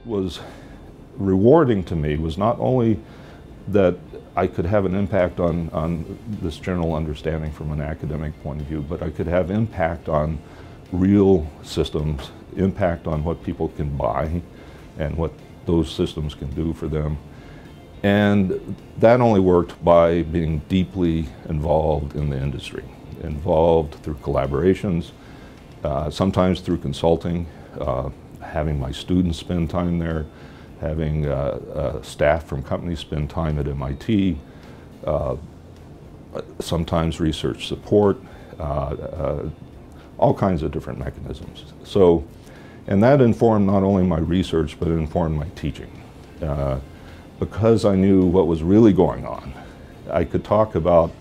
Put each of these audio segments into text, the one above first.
was rewarding to me was not only that I could have an impact on this general understanding from an academic point of view, but I could have impact on real systems, impact on what people can buy and what those systems can do for them. And that only worked by being deeply involved in the industry, involved through collaborations, sometimes through consulting, having my students spend time there, having staff from companies spend time at MIT, sometimes research support, all kinds of different mechanisms. So, and that informed not only my research, but it informed my teaching. Because I knew what was really going on, I could talk about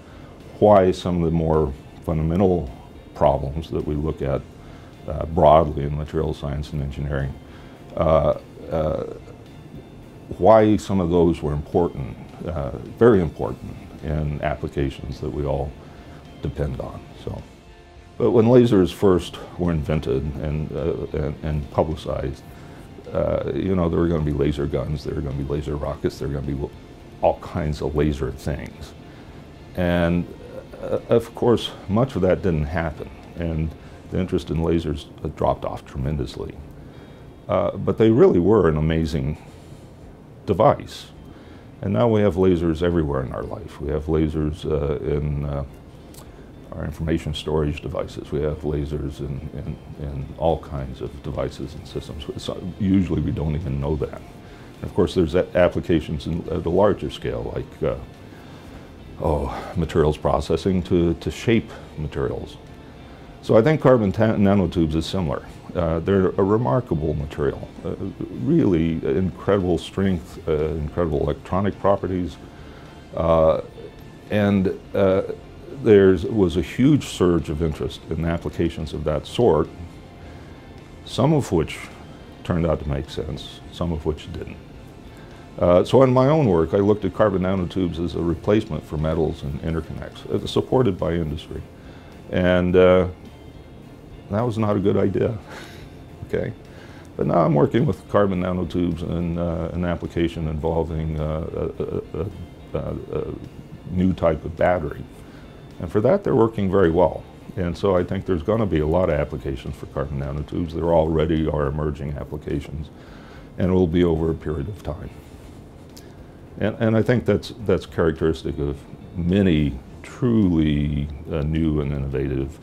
why some of the more fundamental problems that we look at broadly in materials science and engineering, why some of those were important, very important in applications that we all depend on. So, but when lasers first were invented and publicized, you know, there were going to be laser guns, there were going to be laser rockets, there were going to be all kinds of laser things. And of course, much of that didn't happen, and the interest in lasers dropped off tremendously. But they really were an amazing device. And now we have lasers everywhere in our life. We have lasers in our information storage devices. We have lasers in all kinds of devices and systems. So usually we don't even know that. And of course there's applications at a larger scale, like materials processing to shape materials. So I think carbon nanotubes is similar. They're a remarkable material, really incredible strength, incredible electronic properties, and there was a huge surge of interest in applications of that sort, some of which turned out to make sense, some of which didn't. So in my own work, I looked at carbon nanotubes as a replacement for metals and interconnects, supported by industry. And that was not a good idea, okay? But now I'm working with carbon nanotubes in an application involving a new type of battery. And for that, they're working very well. And so I think there's going to be a lot of applications for carbon nanotubes. There already are emerging applications, and it will be over a period of time. And I think that's characteristic of many truly new and innovative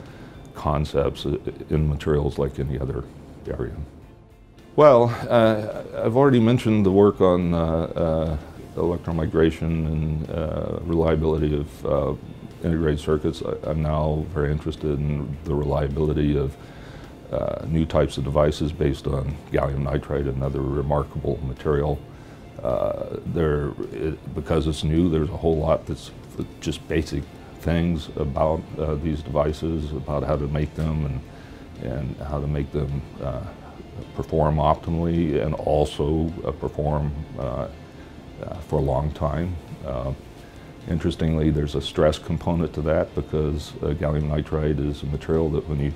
concepts in materials like any other area. Well, I've already mentioned the work on electron migration and reliability of integrated circuits. I'm now very interested in the reliability of new types of devices based on gallium nitride, another remarkable material. Because it's new, there's a whole lot that's just basic things about these devices, about how to make them and how to make them perform optimally and also perform for a long time. Interestingly, there's a stress component to that because gallium nitride is a material that when you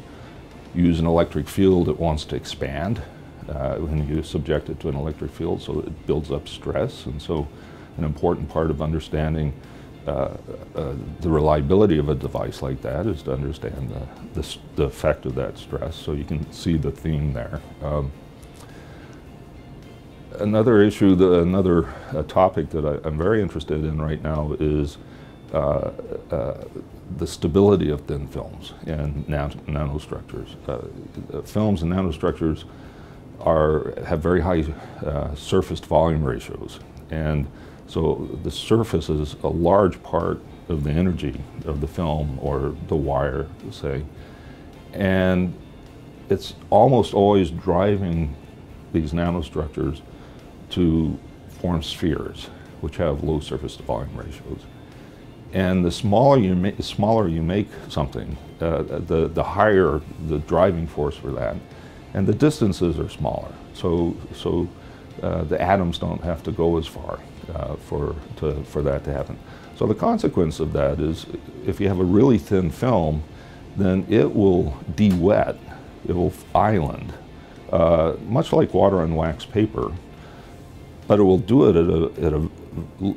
use an electric field, it wants to expand when you subject it to an electric field, so it builds up stress. And so an important part of understanding the reliability of a device like that is to understand the effect of that stress, so you can see the theme there. Another issue, another topic that I'm very interested in right now is the stability of thin films and nanostructures. Films and nanostructures have very high surface to volume ratios, and so the surface is a large part of the energy of the film or the wire, say, and it's almost always driving these nanostructures to form spheres, which have low surface to volume ratios. And the smaller you make something, the higher the driving force for that, and the distances are smaller. So the atoms don't have to go as far for that to happen. So the consequence of that is, if you have a really thin film, then it will de-wet, it will island, much like water on wax paper. but it will do it at a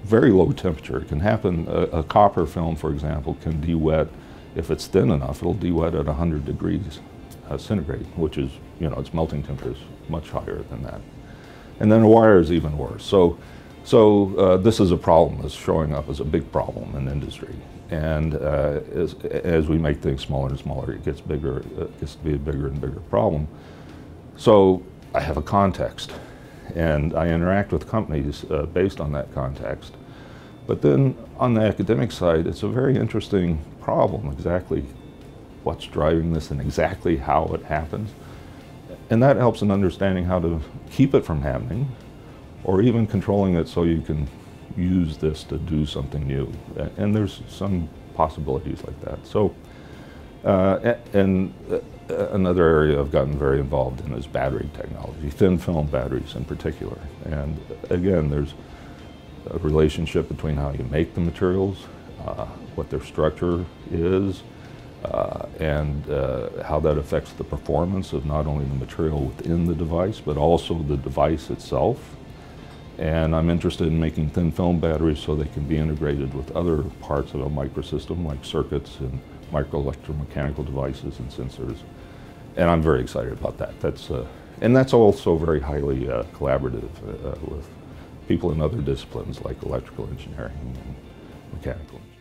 very low temperature. It can happen, a copper film, for example, can de-wet, if it's thin enough, it'll de-wet at 100 degrees centigrade, which is, you know, its melting temperature is much higher than that. And then a wire is even worse. So this is a problem that's showing up as a big problem in industry. And as we make things smaller and smaller, it gets bigger, it gets to be a bigger and bigger problem. So I have a context, and I interact with companies based on that context. But then on the academic side, it's a very interesting problem, exactly what's driving this and exactly how it happens. And that helps in understanding how to keep it from happening, or even controlling it so you can use this to do something new. And there's some possibilities like that. So, another area I've gotten very involved in is battery technology, thin film batteries in particular. And again, there's a relationship between how you make the materials, what their structure is, and how that affects the performance of not only the material within the device, but also the device itself. And I'm interested in making thin film batteries so they can be integrated with other parts of a microsystem, like circuits and micro-electromechanical devices and sensors. And I'm very excited about that. And that's also very highly collaborative with people in other disciplines like electrical engineering and mechanical engineering.